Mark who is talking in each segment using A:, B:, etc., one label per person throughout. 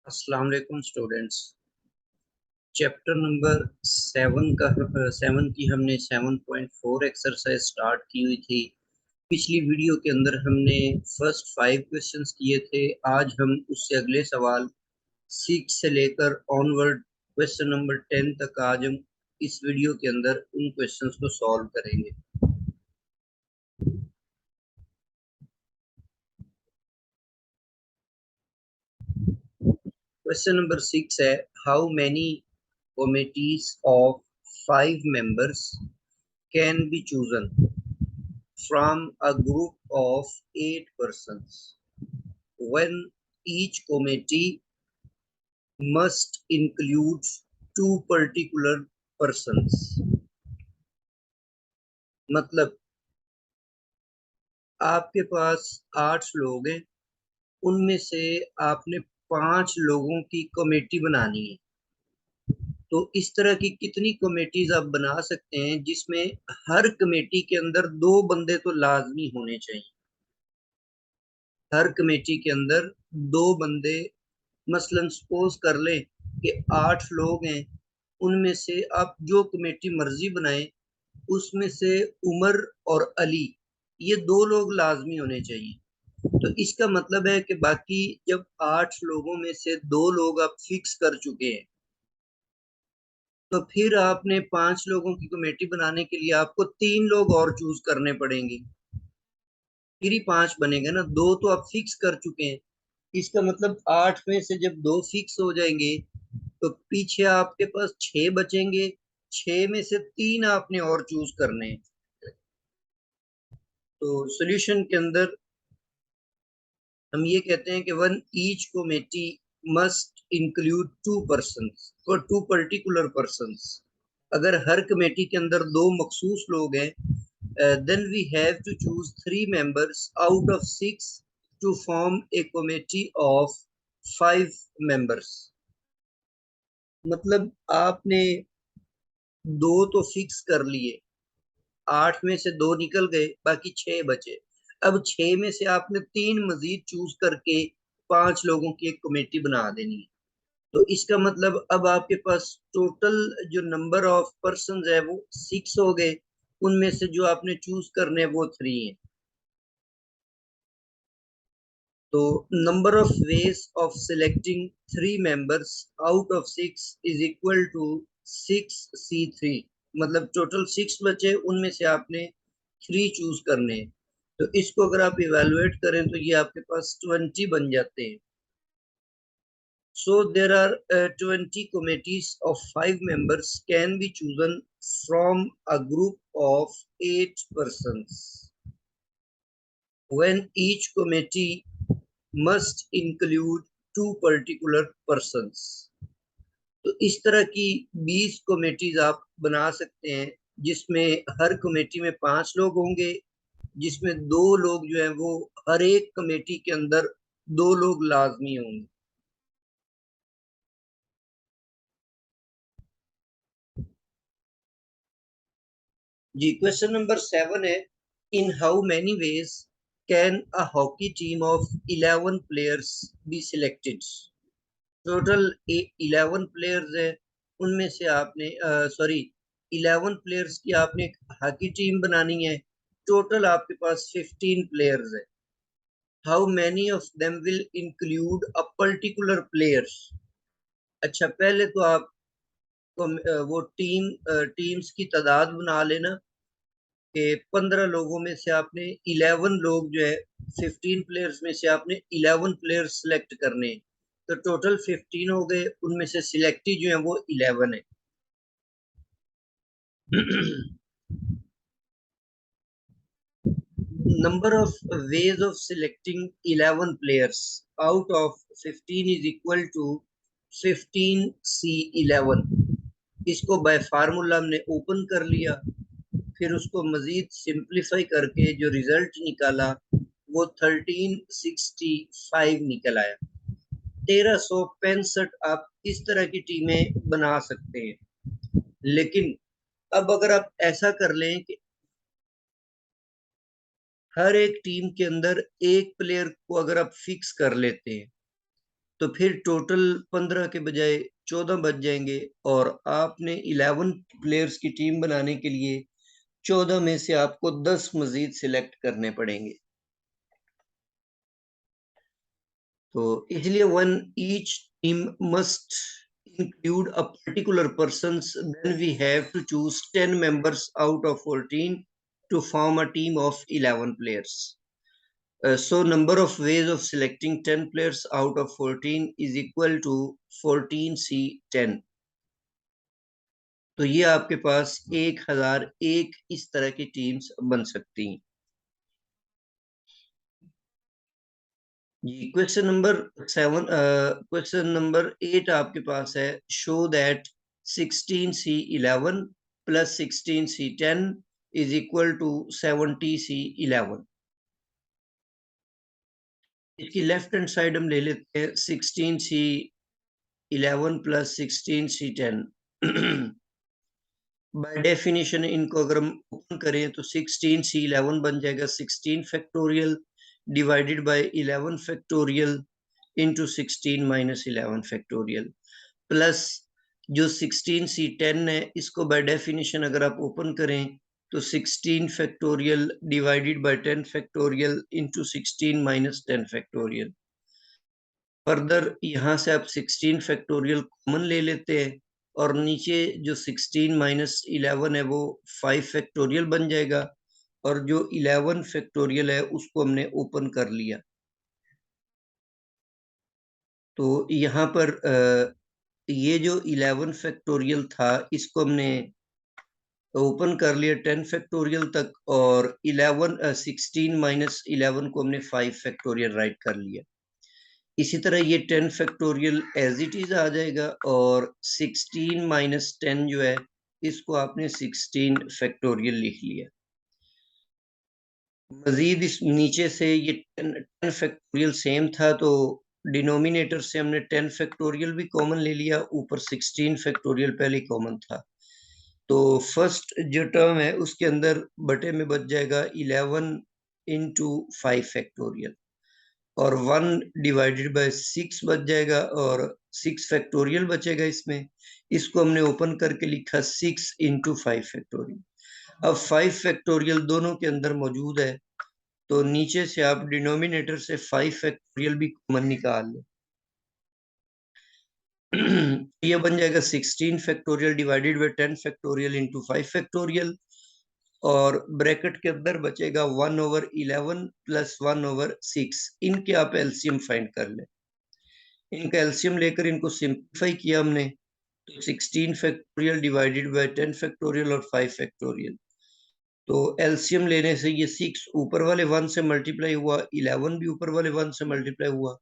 A: अस्सलाम वालेकुम students. Chapter number 7 की हमने 7.4 एक्सरसाइज स्टार्ट की हुई थी। पिछली वीडियो के अंदर हमने फर्स्ट 5 क्वेश्चंस किए थे। आज हम उससे अगले सवाल 6 से लेकर ऑनवर्ड क्वेश्चन नंबर 10 तक आज हम इस वीडियो के अंदर उन क्वेश्चंस को सॉल्व करेंगे। क्वेश्चन नंबर 6 है, how many committees of 5 members can be chosen from a group of 8 persons when each committee must include 2 particular persons। मतलब आपके पास 8 लोग हैं, उनमें से आपने 5 लोगों की कमेटी बनानी है। तो इस तरह की कितनी कमेटीज आप बना सकते हैं जिसमें हर कमेटी के अंदर 2 बंदे तो लाजमी होने चाहिए। हर कमेटी के अंदर 2 बंदे, मसलन सपोज कर लें कि 8 लोग हैं, उनमें से आप जो कमेटी मर्जी बनाएं, उसमें से उमर और अली, ये 2 लोग लाजमी होने चाहिए। तो इसका मतलब है कि बाकी जब 8 लोगों में से 2 लोग आप फिक्स कर चुके हैं, तो फिर आपने 5 लोगों की कमेटी बनाने के लिए आपको 3 लोग और चूज करने पड़ेंगे, फिर ही 5 बनेगा ना। 2 तो आप फिक्स कर चुके हैं। इसका मतलब 8 में से जब 2 फिक्स हो जाएंगे तो पीछे आपके पास 6 बचेंगे। 6 में से 3 आपने और चूज करने हैं। तो सॉल्यूशन के अंदर हम ये कहते हैं कि one each committee must include 2 persons और 2 पर्टिकुलर पर्सन्स। अगर हर कमेटी के अंदर 2 मखसूस लोग हैं, then we have to choose 3 members out of 6 to form a committee of 5 members। मतलब आपने 2 तो फिक्स कर लिए, 8 में से 2 निकल गए, बाकी 6 बचे। अब 6 में से आपने 3 मजीद चूज करके 5 लोगों की एक कमेटी बना देनी है। तो इसका मतलब अब आपके पास टोटल जो नंबर ऑफ पर्सन है वो 6 हो गए, उनमें से जो आपने चूज करने वो 3 है। तो number of ways of selecting 3 members out of 6 is equal to 6C3। मतलब टोटल 6 बचे, उनमें से आपने 3 चूज करने हैं। तो इसको अगर आप इवेलुएट करें तो ये आपके पास 20 बन जाते हैं। So there are 20 committees of 5 members can be chosen from a group of 8 persons when each committee must include 2 particular persons। तो इस तरह की 20 कमेटीज आप बना सकते हैं जिसमें हर कमेटी में 5 लोग होंगे, जिसमें 2 लोग जो हैं वो हर एक कमेटी के अंदर 2 लोग लाजमी होंगे। जी, क्वेश्चन नंबर 7 है, in how many ways can a hockey team of 11 players be selected. Total 11 players है, उनमें से आपने 11 प्लेयर्स की आपने एक हॉकी टीम बनानी है। टोटल आपके पास 15 प्लेयर्स है। How many of them will include a particular players. अच्छा, पहले तो आप वो टीम्स की तादाद बना लेना कि 15 लोगों में से आपने 11 लोग जो है, 15 प्लेयर्स में से आपने 11 प्लेयर्स सिलेक्ट करने हैं। तो टोटल 15 हो गए, उनमें से सिलेक्टी जो है वो 11 है। Number of ways of selecting 11 players out of 15 is equal to 15C11। इसको बाय फार्मूला हमने ओपन कर लिया, फिर उसको मजीद सिंप्लीफाई करके जो रिजल्ट निकाला वो 1365 निकल आया। 1365 आप इस तरह की टीमें बना सकते हैं। लेकिन अब अगर आप ऐसा कर लें कि हर एक टीम के अंदर एक प्लेयर को अगर आप फिक्स कर लेते हैं, तो फिर टोटल 15 के बजाय 14 बच जाएंगे, और आपने 11 प्लेयर्स की टीम बनाने के लिए 14 में से आपको 10 मजीद सिलेक्ट करने पड़ेंगे। तो इसलिए one each team must include a particular persons, then we have to choose 10 members out of 14 to form a team of 11 players. So number of ways of selecting 10 players out of 14 is equal to 14C10. तो ये आपके पास 1001 इस तरह की teams बन सकती हैं। जी, question number 8 आपके पास है, show that 16C11 plus 16C10 is equal to 70C11। इसकी लेफ्ट हैंड साइड हम ले लेते हैं 16C11 plus 16C10। By definition इनको अगर हम ओपन करें तो 16C11 बन जाएगा 16 factorial divided by 11 factorial into 16 minus 11 factorial, plus जो 16C10 है इसको बाय डेफिनेशन अगर आप ओपन करें तो 16 factorial divided by 10 factorial into 16 minus 10 factorial. Further यहाँ से आप 16 फैक्टोरियल कॉमन ले लेते हैं, और नीचे जो 16 माइनस 11 है वो 5 फैक्टोरियल बन जाएगा, और जो 11 फैक्टोरियल है उसको हमने ओपन कर लिया। तो यहाँ पर ये जो 11 फैक्टोरियल था इसको हमने ओपन कर लिया 10 फैक्टोरियल तक, और 16 माइनस 11 को हमने 5 फैक्टोरियल राइट कर लिया। इसी तरह ये 10 फैक्टोरियल एज इट इज आ जाएगा, और 16 माइनस 10 जो है इसको आपने 16 फैक्टोरियल लिख लिया। मजीद इस नीचे से ये 10 फैक्टोरियल सेम था, तो डिनोमिनेटर से हमने 10 फैक्टोरियल भी कॉमन ले लिया, ऊपर 16 फैक्टोरियल पहले कॉमन था। तो फर्स्ट जो टर्म है उसके अंदर बटे में बच जाएगा 11 इंटू 5 फैक्टोरियल, और 1 डिवाइडेड बाय 6 बच जाएगा, और 6 फैक्टोरियल बचेगा इसमें। इसको हमने ओपन करके लिखा 6 इंटू 5 फैक्टोरियल। अब 5 फैक्टोरियल दोनों के अंदर मौजूद है, तो नीचे से आप डिनोमिनेटर से 5 फैक्टोरियल भी कॉमन निकाल लो। ये बन जाएगा 16 factorial divided by 10 factorial into 5 factorial, और ब्रैकेट के अंदर बचेगा 1/11 प्लस 1/6। इनके आप एलसीएम फाइंड कर लें। इनका एलसीएम लेकर इनको सिंप्लीफाई किया हमने, तो 16 फैक्टोरियल डिवाइडेड बाय 10 फैक्टोरियल और 5 फैक्टोरियल। तो एलसीएम लेने से ये 6 ऊपर वाले 1 से मल्टीप्लाई हुआ, 11 भी ऊपर वाले 1 से मल्टीप्लाई हुआ,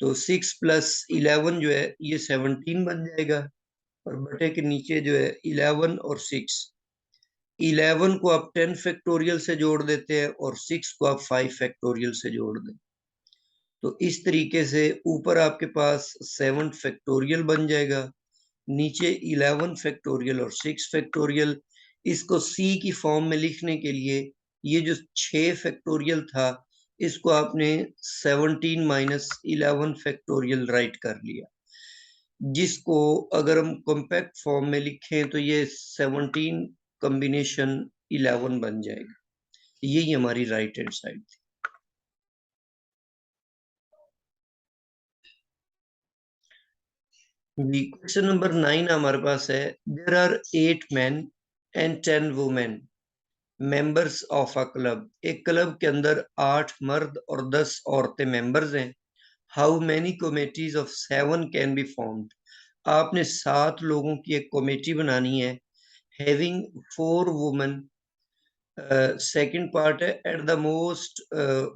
A: तो 6 प्लस 11 जो है ये 17 बन जाएगा, और बटे के नीचे जो है 11 और 6। 11 को आप 10 फैक्टोरियल से जोड़ देते हैं, और 6 को आप 5 फैक्टोरियल से जोड़ दें। तो इस तरीके से ऊपर आपके पास 7 फैक्टोरियल बन जाएगा, नीचे 11 फैक्टोरियल और 6 फैक्टोरियल। इसको सी की फॉर्म में लिखने के लिए ये जो 6 फैक्टोरियल था इसको आपने 17 माइनस 11 फैक्टोरियल राइट कर लिया, जिसको अगर हम कॉम्पैक्ट फॉर्म में लिखें तो ये 17 कॉम्बिनेशन 11 बन जाएगा। यही हमारी राइट हैंड साइड थी। क्वेश्चन नंबर 9 हमारे पास है, there are 8 men and 10 women members of a club. एक क्लब के अंदर 8 मर्द और 10 औरतें मेंबर्स हैं। How many committees of 7 can be formed. आपने 7 लोगों की एक कमेटी बनानी है, हैविंग 4 वुमेन। सेकंड पार्ट है at the most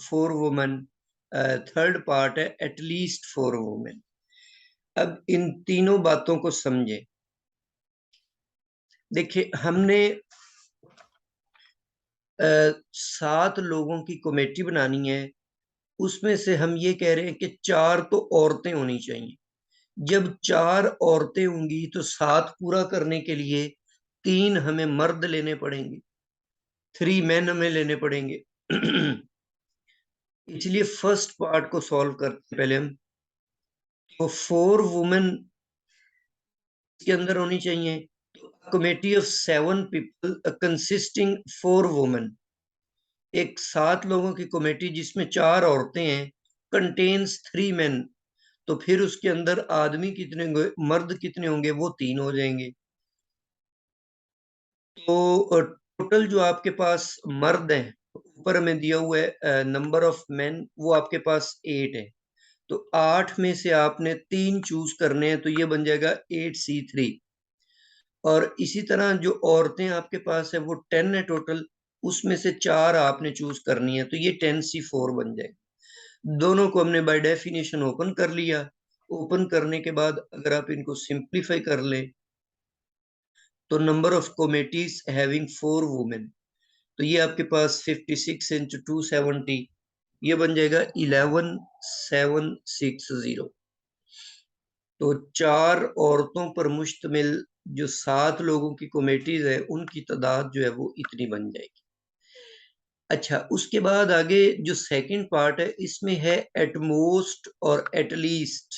A: 4 women. Third part है एट लीस्ट 4 वुमेन। अब इन तीनों बातों को समझे। देखिए हमने 7 लोगों की कमेटी बनानी है, उसमें से हम ये कह रहे हैं कि 4 तो औरतें होनी चाहिए। जब 4 औरतें होंगी तो 7 पूरा करने के लिए 3 हमें मर्द लेने पड़ेंगे, 3 मैन हमें लेने पड़ेंगे। इसलिए फर्स्ट पार्ट को सॉल्व करते पहले हम तो 4 वुमेन के अंदर होनी चाहिए। तो committee of 7 people consisting 4 women, एक 7 लोगों की कमेटी जिसमें 4 औरतें हैं, कंटेन्स 3 मेन, तो फिर उसके अंदर आदमी कितने होंगे, मर्द कितने होंगे, वो 3 हो जाएंगे। तो टोटल जो आपके पास मर्द हैं, ऊपर हमें दिया हुआ है नंबर ऑफ मेन, वो आपके पास 8 है। तो 8 में से आपने 3 चूज करने हैं, तो ये बन जाएगा 8C3। और इसी तरह जो औरतें आपके पास है वो 10 है टोटल, उसमें से 4 आपने चूज करनी है, तो ये 10C4 बन जाएगा। दोनों को हमने बाय डेफिनेशन ओपन कर लिया। ओपन करने के बाद अगर आप इनको सिंप्लीफाई कर ले, तो number of committees having 4 women, तो ये आपके पास 56 इंटू 270, ये बन जाएगा 11760। तो 4 औरतों पर मुश्तमिल जो 7 लोगों की कमेटीज है, उनकी तादाद जो है वो इतनी बन जाएगी। अच्छा, उसके बाद आगे जो सेकंड पार्ट है, इसमें है एटमोस्ट और एटलीस्ट।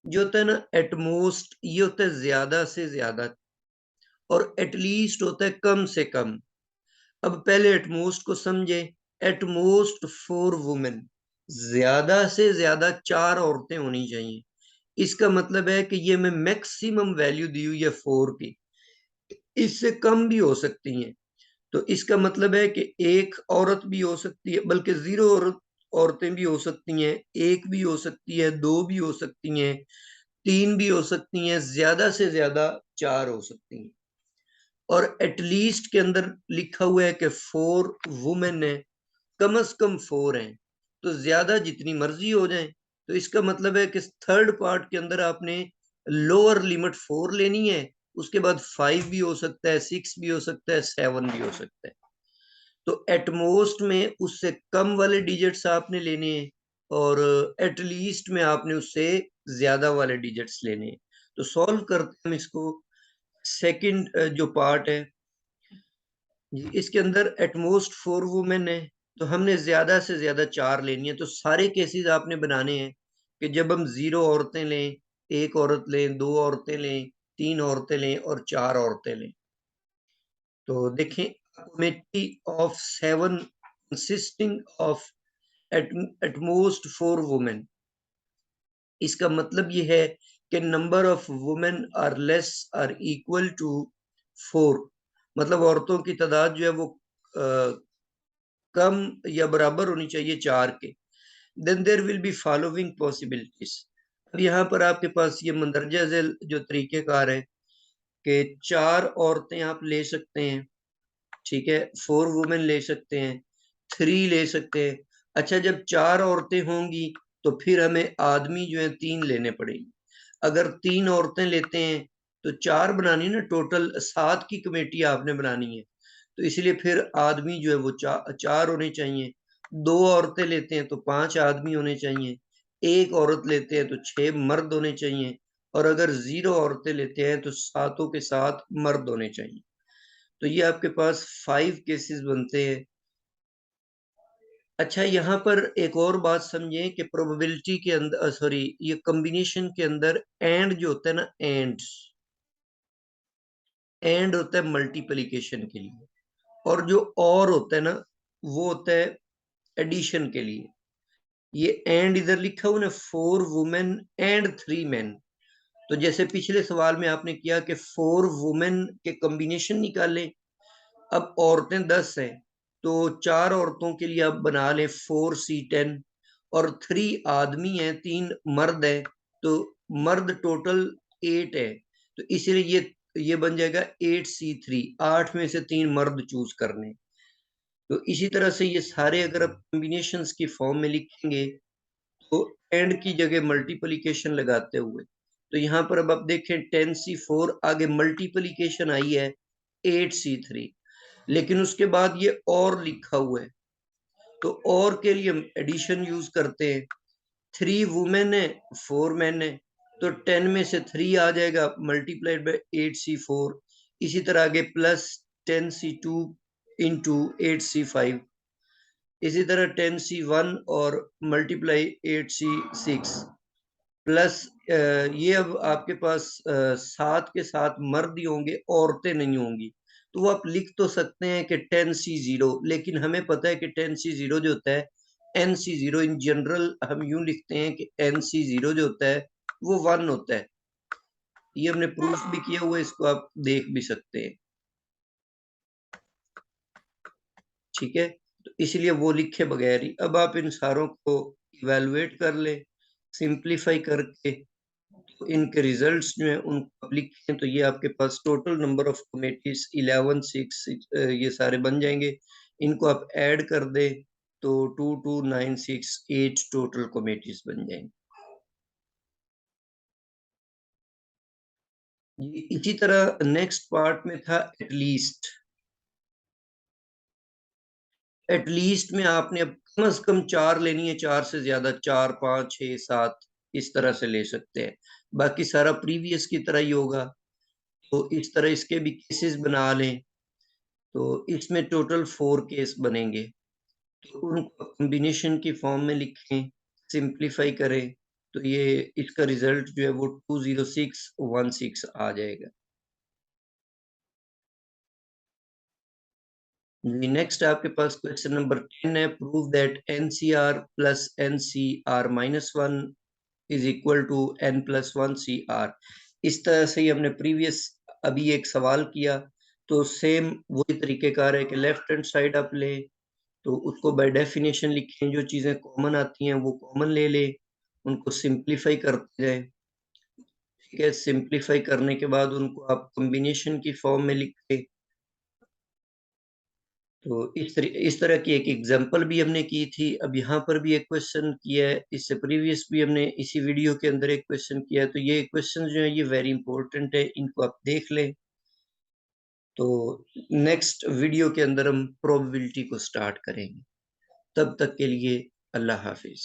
A: जो होता है ना एटमोस्ट, ये होता है ज्यादा से ज्यादा, और एटलीस्ट होता है कम से कम। अब पहले एटमोस्ट को समझे। एटमोस्ट 4 वुमेन, ज्यादा से ज्यादा 4 औरतें होनी चाहिए। इसका मतलब है कि ये मैं मैक्सिमम वैल्यू दी हुई है 4 की, इससे कम भी हो सकती हैं। तो इसका मतलब है कि एक औरत भी हो सकती है, बल्कि 0 औरतें भी हो सकती हैं, एक भी हो सकती है, 2 भी हो सकती हैं, 3 भी हो सकती हैं, ज्यादा से ज्यादा 4 हो सकती हैं। और एटलीस्ट के अंदर लिखा हुआ है कि 4 वुमेन है, कम से कम 4 हैं, तो ज्यादा जितनी मर्जी हो जाए। तो इसका मतलब है कि थर्ड पार्ट के अंदर आपने लोअर लिमिट 4 लेनी है, उसके बाद 5 भी हो सकता है, 6 भी हो सकता है, 7 भी हो सकता है। तो एटमोस्ट में उससे कम वाले डिजिट्स आपने लेने हैं, और एटलीस्ट में आपने उससे ज्यादा वाले डिजिट्स लेने हैं। तो सॉल्व करते हैं हम इसको। सेकंड जो पार्ट है जी, इसके अंदर एटमोस्ट 4 वुमेन है, तो हमने ज्यादा से ज्यादा 4 लेनी है। तो सारे केसेस आपने बनाने हैं कि जब हम 0 औरतें लें, 1 औरत लें, 2 औरतें लें, 3 औरतें लें और 4 औरतें लें। तो देखें, committee of 7 consisting of at most 4 women, इसका मतलब ये है कि number of women are less are equal to 4, मतलब औरतों की तादाद जो है वो कम या बराबर होनी चाहिए 4 के। Then there will be following possibilities. अब यहाँ पर आपके पास ये मंदरजा झेल जो तरीकेकार है कि 4 औरतें आप ले सकते हैं, ठीक है, 4 वुमेन ले सकते हैं, 3 ले सकते हैं। अच्छा, जब 4 औरतें होंगी तो फिर हमें आदमी जो है 3 लेने पड़ेंगे। अगर 3 औरतें लेते हैं तो 4 बनानी ना, टोटल 7 की कमेटी आपने बनानी है, तो इसलिए फिर आदमी जो है वो 4 होने चाहिए। 2 औरतें लेते हैं तो 5 आदमी होने चाहिए। एक औरत लेते हैं तो 6 मर्द होने चाहिए। और अगर 0 औरतें लेते हैं तो सातों के साथ मर्द होने चाहिए। तो ये आपके पास 5 केसेस बनते हैं। अच्छा, यहाँ पर एक और बात समझें कि प्रोबेबिलिटी के अंदर, सॉरी, ये कॉम्बिनेशन के अंदर एंड जो होता है ना, एंड होता है मल्टीप्लिकेशन के लिए, और जो और होता है ना, वो होता है एडिशन के लिए। ये एंड इधर लिखा हुआ ना, 4 वुमेन एंड 3 मेन। तो जैसे पिछले सवाल में आपने किया कि 4 वुमेन के कॉम्बिनेशन निकाले। अब औरतें 10 हैं, तो 4 औरतों के लिए आप बना लें 4C10, और 3 आदमी हैं, 3 मर्द हैं, तो मर्द टोटल 8 है, तो इसलिए ये बन जाएगा 8C3, 8 में से 3 मर्द चूज करने। तो इसी तरह से ये सारे अगर आप कॉम्बिनेशन की फॉर्म में लिखेंगे, तो एंड की जगह मल्टीप्लिकेशन लगाते हुए, तो यहाँ पर अब आप देखें 10C4 आगे मल्टीप्लिकेशन आई है 8C3, लेकिन उसके बाद ये और लिखा हुआ है, तो और के लिए हम एडिशन यूज करते हैं। 3 वुमेन है, 4 मैन है, तो 10 में से 3 आ जाएगा मल्टीप्लाइड बाई 8C4। इसी तरह आगे प्लस 10C2 इंटू 8C5, इसी तरह 10C1 और मल्टीप्लाई 8C6 प्लस ये अब आपके पास 7 के साथ मर्द ही होंगे, औरतें नहीं होंगी। तो वो आप लिख तो सकते हैं कि 10C0, लेकिन हमें पता है कि 10C0 जो होता है NC0 इन जनरल हम यूं लिखते हैं कि NC0 जो होता है वो 1 होता है। ये हमने प्रूफ भी किया हुआ है, इसको आप देख भी सकते हैं। ठीक है, तो इसलिए वो लिखे बगैर ही अब आप इन सारों को इवेलुएट कर ले सिंप्लीफाई करके, तो इनके रिजल्ट्स जो है उनको आप लिखें तो ये आपके पास टोटल नंबर ऑफ कमेटीज 11 6 ये सारे बन जाएंगे। इनको आप ऐड कर दे तो 2 2 9 6 8 टोटल कमेटीज बन जाएंगे। इसी तरह नेक्स्ट पार्ट में था एटलीस्ट। एटलीस्ट में आपने अब कम से कम 4 लेनी है, 4 से ज्यादा 4 5 6 7 इस तरह से ले सकते हैं। बाकी सारा प्रीवियस की तरह ही होगा। तो इस तरह इसके भी केसेस बना लें, तो इसमें टोटल 4 केस बनेंगे। तो उनको कॉम्बिनेशन की फॉर्म में लिखें, सिंप्लीफाई करें, तो ये इसका रिजल्ट जो है वो 20616 आ जाएगा। जी, नेक्स्ट आपके पास क्वेश्चन नंबर 10 है, prove that NCR plus NCR minus 1 is equal to N plus 1 CR। इस तरह से ही हमने प्रीवियस अभी एक सवाल किया, तो सेम वही तरीकेकार है कि लेफ्ट हैंड साइड आप लें, तो उसको बाय डेफिनेशन लिखें, जो चीजें कॉमन आती हैं वो कॉमन ले लें, उनको सिंप्लीफाई करते जाएं। ठीक है, सिंप्लीफाई करने के बाद उनको आप कॉम्बिनेशन की फॉर्म में लिखें। तो इस तरह की एक एग्जांपल भी हमने की थी। अब यहाँ पर भी एक क्वेश्चन किया है, इससे प्रीवियस भी हमने इसी वीडियो के अंदर एक क्वेश्चन किया है। तो ये क्वेश्चन जो है ये वेरी इंपॉर्टेंट है, इनको आप देख लें। तो नेक्स्ट वीडियो के अंदर हम प्रोबेबिलिटी को स्टार्ट करेंगे। तब तक के लिए अल्लाह हाफिज।